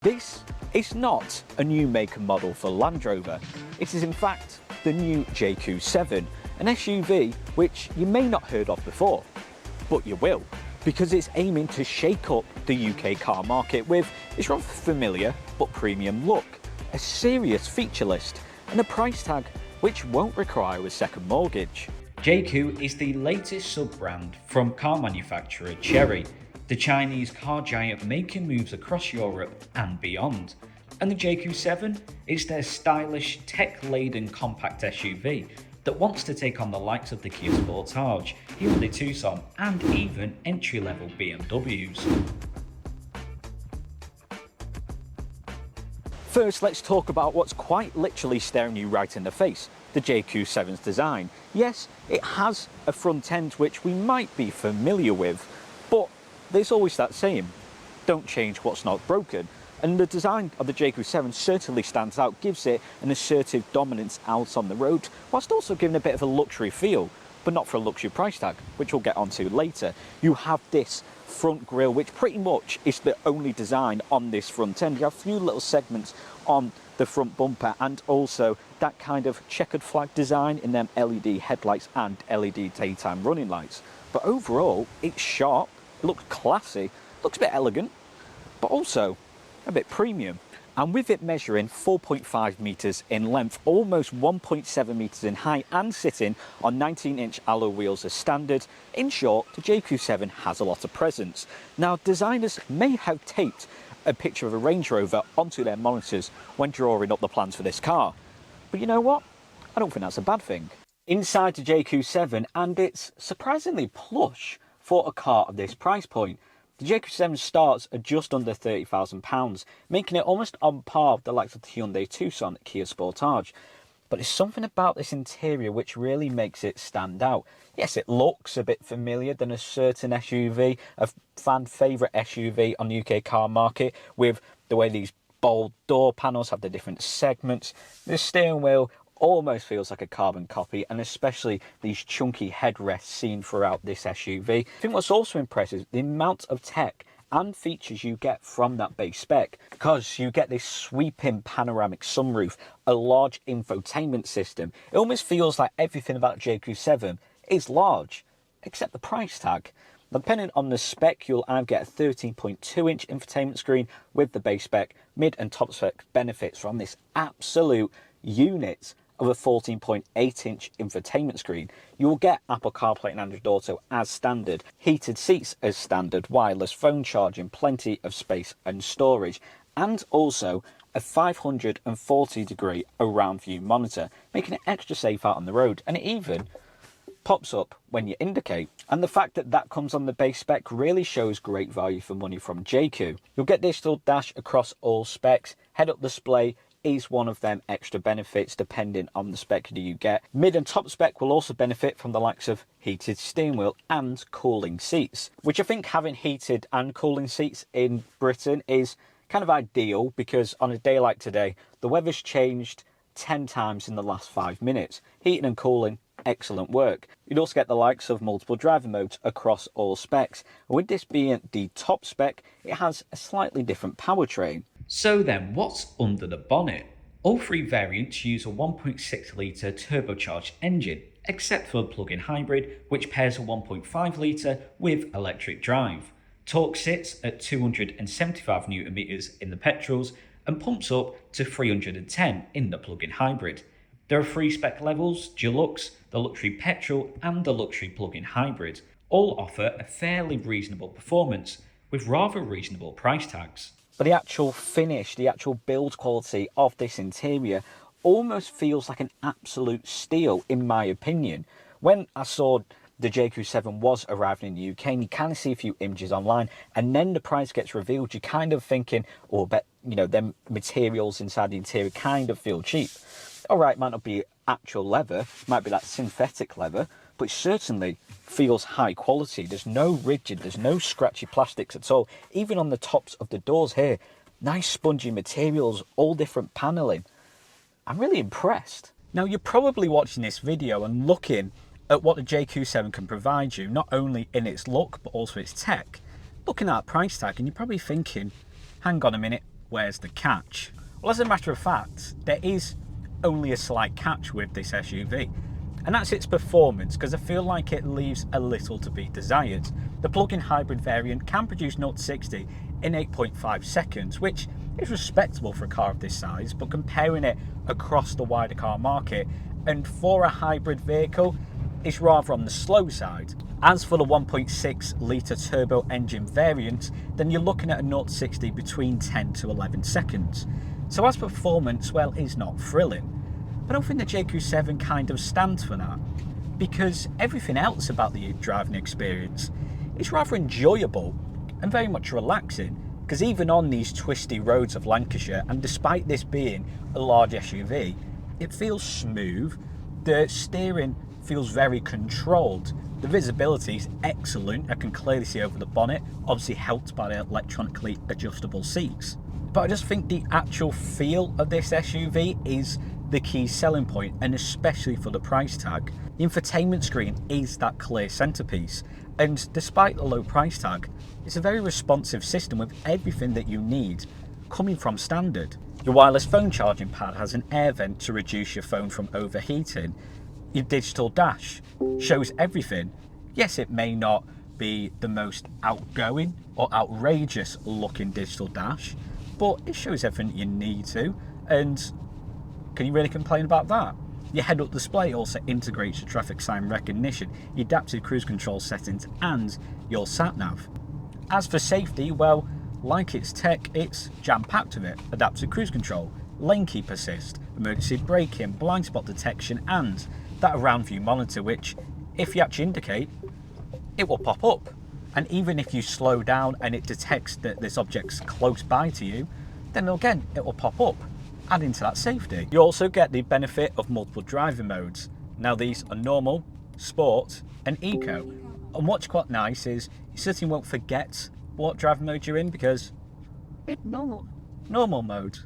This is not a new make and model for Land Rover. It is in fact the new Jaecoo 7, an SUV which you may not heard of before, but you will, because it's aiming to shake up the UK car market with its rather familiar but premium look, a serious feature list, and a price tag which won't require a second mortgage. Jaecoo is the latest sub-brand from car manufacturer Chery, the Chinese car giant making moves across Europe and beyond. And the Jaecoo 7 is their stylish, tech-laden compact SUV that wants to take on the likes of the Kia Sportage, Hyundai Tucson, and even entry-level BMWs. First, let's talk about what's quite literally staring you right in the face, the Jaecoo 7's design. Yes, it has a front end which we might be familiar with, but there's always that saying, don't change what's not broken. And the design of the Jaecoo 7 certainly stands out, gives it an assertive dominance out on the road, whilst also giving a bit of a luxury feel, but not for a luxury price tag, which we'll get onto later. You have this front grille, which pretty much is the only design on this front end. You have a few little segments on the front bumper, and also that kind of checkered flag design in them LED headlights and LED daytime running lights. But overall, it's sharp, it looks classy, looks a bit elegant, but also a bit premium. And with it measuring 4.5 metres in length, almost 1.7 metres in height, and sitting on 19-inch alloy wheels as standard, in short, the Jaecoo 7 has a lot of presence. Now, designers may have taped a picture of a Range Rover onto their monitors when drawing up the plans for this car. But you know what? I don't think that's a bad thing. Inside the Jaecoo 7, and it's surprisingly plush for a car of this price point. The Jaecoo 7 starts at just under £30,000, making it almost on par with the likes of the Hyundai Tucson, Kia Sportage. But there's something about this interior which really makes it stand out. Yes, it looks a bit familiar than a certain SUV, a fan favourite SUV on the UK car market, with the way these bold door panels have the different segments. The steering wheel almost feels like a carbon copy, and especially these chunky headrests seen throughout this SUV. I think what's also impressive is the amount of tech and features you get from that base spec, because you get this sweeping panoramic sunroof, a large infotainment system. It almost feels like everything about Jaecoo 7 is large, except the price tag. Depending on the spec, you'll either get a 13.2-inch infotainment screen with the base spec. Mid and top spec benefits from this absolute unit of a 14.8-inch infotainment screen. You will get Apple CarPlay and Android Auto as standard, heated seats as standard, wireless phone charging, plenty of space and storage, and also a 540-degree around view monitor, making it extra safe out on the road, and it even pops up when you indicate. And the fact that that comes on the base spec really shows great value for money from Jaecoo. You'll get digital dash across all specs, head-up display is one of them extra benefits depending on the spec that you get. Mid and top spec will also benefit from the likes of heated steering wheel and cooling seats, which I think having heated and cooling seats in Britain is kind of ideal, because on a day like today, the weather's changed 10 times in the last 5 minutes. Heating and cooling, excellent work. You'd also get the likes of multiple driving modes across all specs. And with this being the top spec, it has a slightly different powertrain. So then, what's under the bonnet? All three variants use a 1.6 litre turbocharged engine, except for the plug-in hybrid, which pairs a 1.5 litre with electric drive. Torque sits at 275 Nm in the petrols and pumps up to 310 in the plug-in hybrid. There are 3 spec levels: Deluxe, the luxury petrol, and the luxury plug-in hybrid. All offer a fairly reasonable performance, with rather reasonable price tags. But the actual finish, the actual build quality of this interior almost feels like an absolute steal, in my opinion. When I saw the Jaecoo 7 was arriving in the UK, and you kind of see a few images online, and then the price gets revealed, you're kind of thinking, oh, but you know, them materials inside the interior kind of feel cheap. All right, might not be actual leather, might be that synthetic leather, but it certainly feels high quality. There's no rigid, there's no scratchy plastics at all. Even on the tops of the doors here, nice spongy materials, all different paneling. I'm really impressed. Now, you're probably watching this video and looking at what the Jaecoo 7 can provide you, not only in its look, but also its tech. Looking at that price tag, and you're probably thinking, hang on a minute, where's the catch? Well, as a matter of fact, there is only a slight catch with this SUV, and that's its performance, because I feel like it leaves a little to be desired. The plug-in hybrid variant can produce 0 to 60 in 8.5 seconds, which is respectable for a car of this size, but comparing it across the wider car market, and for a hybrid vehicle, it's rather on the slow side. As for the 1.6 litre turbo engine variant, then you're looking at a 0 to 60 between 10 to 11 seconds. So as performance, well, is not thrilling. I don't think the Jaecoo 7 kind of stands for that, because everything else about the driving experience is rather enjoyable and very much relaxing, because even on these twisty roads of Lancashire, and despite this being a large SUV, it feels smooth, the steering feels very controlled, the visibility is excellent, I can clearly see over the bonnet, obviously helped by the electronically adjustable seats. But I just think the actual feel of this SUV is the key selling point, and especially for the price tag. The infotainment screen is that clear centerpiece, and despite the low price tag, it's a very responsive system with everything that you need coming from standard. Your wireless phone charging pad has an air vent to reduce your phone from overheating. Your digital dash shows everything. Yes, it may not be the most outgoing or outrageous looking digital dash, but it shows everything you need to, and can you really complain about that? Your head-up display also integrates your traffic sign recognition, your adaptive cruise control settings, and your sat-nav. As for safety, well, like its tech, it's jam-packed with it. Adaptive cruise control, lane keep assist, emergency braking, blind spot detection, and that around view monitor, which, if you actually indicate, it will pop up. And even if you slow down and it detects that this object's close by to you, then again, it will pop up, adding to that safety. You also get the benefit of multiple driving modes. Now these are normal, sport, and eco. And what's quite nice is you certainly won't forget what driving mode you're in, because it's normal mode,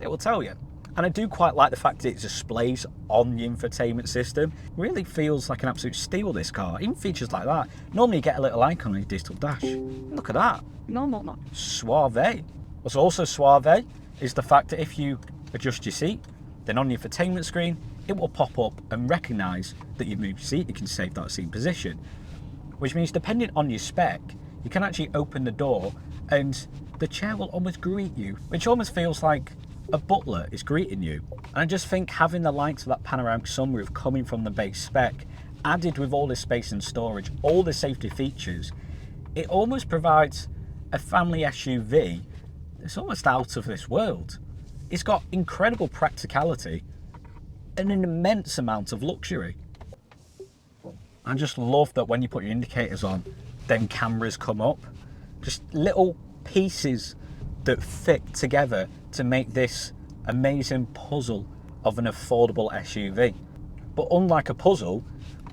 it will tell you. And I do quite like the fact that it displays on the infotainment system. It really feels like an absolute steal, this car. Even features like that. Normally you get a little icon on your digital dash. Look at that. Normal. Suave. What's also suave is the fact that if you adjust your seat, then on the infotainment screen, it will pop up and recognise that you've moved your seat. You can save that seat position. Which means depending on your spec, you can actually open the door and the chair will almost greet you, which almost feels like a butler is greeting you. And I just think having the likes of that panoramic sunroof coming from the base spec, added with all this space and storage, all the safety features, it almost provides a family SUV that's almost out of this world. It's got incredible practicality and an immense amount of luxury. I just love that when you put your indicators on, then cameras come up. Just little pieces that fit together to make this amazing puzzle of an affordable SUV. But unlike a puzzle,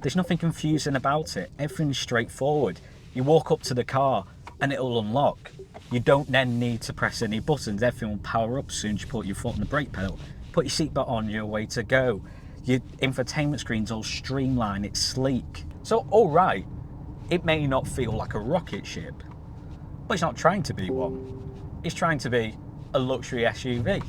there's nothing confusing about it. Everything's straightforward. You walk up to the car and it'll unlock. You don't then need to press any buttons. Everything will power up as soon as you put your foot on the brake pedal. Put your seatbelt on, you're way to go. Your infotainment screen's all streamlined, it's sleek. So alright, it may not feel like a rocket ship, but it's not trying to be one. It's trying to be a luxury SUV.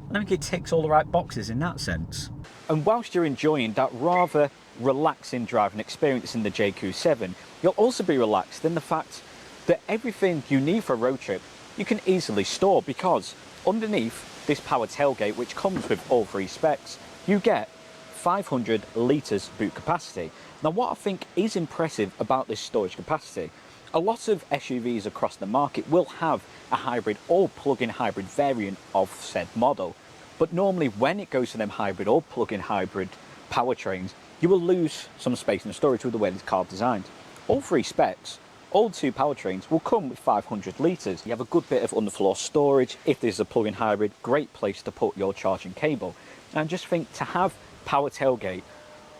I think it ticks all the right boxes in that sense. And whilst you're enjoying that rather relaxing driving experience in the Jaecoo 7, you'll also be relaxed in the fact that everything you need for a road trip you can easily store, because underneath this power tailgate, which comes with all three specs, you get 500 litres boot capacity. Now what I think is impressive about this storage capacity, a lot of SUVs across the market will have a hybrid or plug-in hybrid variant of said model, but normally when it goes to them hybrid or plug-in hybrid powertrains, you will lose some space and storage with the way this car is designed. All three specs, all two powertrains will come with 500 litres. You have a good bit of underfloor storage. If this is a plug-in hybrid, great place to put your charging cable. And I just think to have power tailgate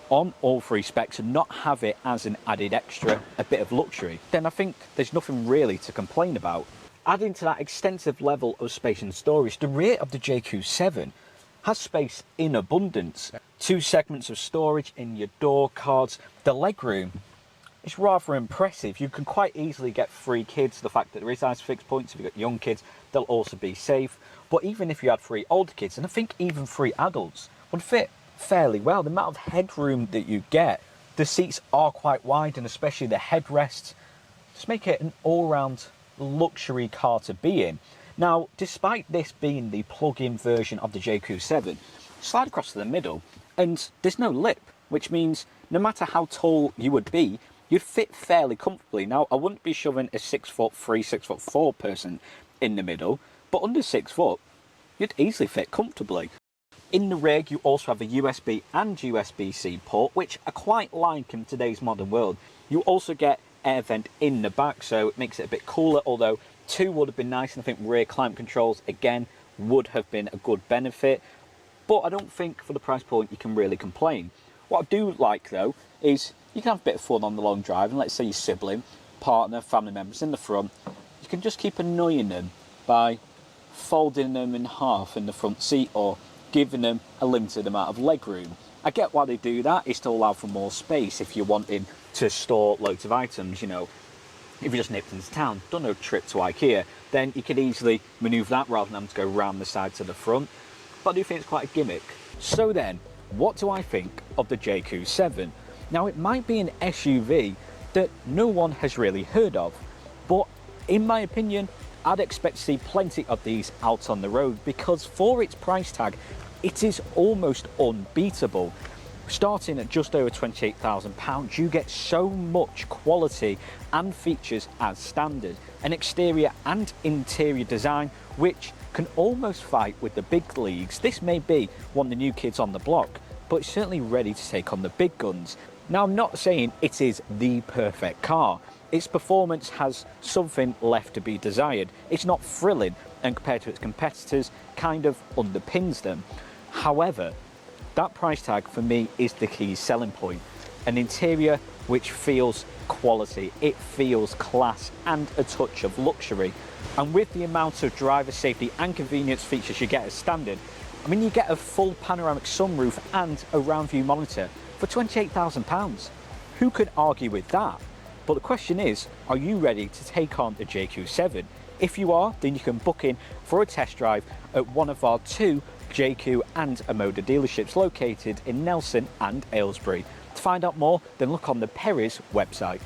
on all three specs and not have it as an added extra, a bit of luxury, then I think there's nothing really to complain about. Adding to that extensive level of space and storage, the rear of the Jaecoo 7 has space in abundance. 2 segments of storage in your door cards. The legroom is rather impressive. You can quite easily get 3 kids. The fact that there is ISOFIX points, if you've got young kids, they'll also be safe. but even if you had 3 older kids, and I think even 3 adults, would fit fairly well. The amount of headroom that you get, the seats are quite wide, and especially the headrests just make it an all-round luxury car to be in. Now, despite this being the plug-in version of the Jaecoo 7, slide across to the middle and there's no lip, which means no matter how tall you would be, you'd fit fairly comfortably. Now, I wouldn't be shoving a 6'3", 6'4" person in the middle, but under 6 foot, you'd easily fit comfortably. In the rear, you also have a USB and USB-C port, which I quite like in today's modern world. You also get air vent in the back, so it makes it a bit cooler, although 2 would have been nice, and I think rear climate controls, again, would have been a good benefit. But I don't think for the price point you can really complain. What I do like, though, is you can have a bit of fun on the long drive, and let's say your sibling, partner, family members in the front, you can just keep annoying them by folding them in half in the front seat or giving them a limited amount of legroom. I get why they do that, is to allow for more space if you're wanting to store loads of items. You know, if you just nipped into town, done a trip to IKEA, then you could easily manoeuvre that rather than having to go round the side to the front. But I do think it's quite a gimmick. So then, what do I think of the Jaecoo 7? Now, it might be an SUV that no one has really heard of, but in my opinion, I'd expect to see plenty of these out on the road, because for its price tag, it is almost unbeatable. Starting at just over £28,000, you get so much quality and features as standard, an exterior and interior design which can almost fight with the big leagues. This may be one of the new kids on the block, but it's certainly ready to take on the big guns. Now, I'm not saying it is the perfect car. Its performance has something left to be desired. It's not thrilling, and compared to its competitors, kind of underpins them. However, that price tag for me is the key selling point. An interior which feels quality, it feels class and a touch of luxury. And with the amount of driver safety and convenience features you get as standard, I mean, you get a full panoramic sunroof and a round view monitor for £28,000. Who could argue with that? But the question is, are you ready to take on the Jaecoo 7? If you are, then you can book in for a test drive at one of our 2 Jaecoo and Omoda dealerships located in Nelson and Aylesbury. To find out more, then look on the Perry's website.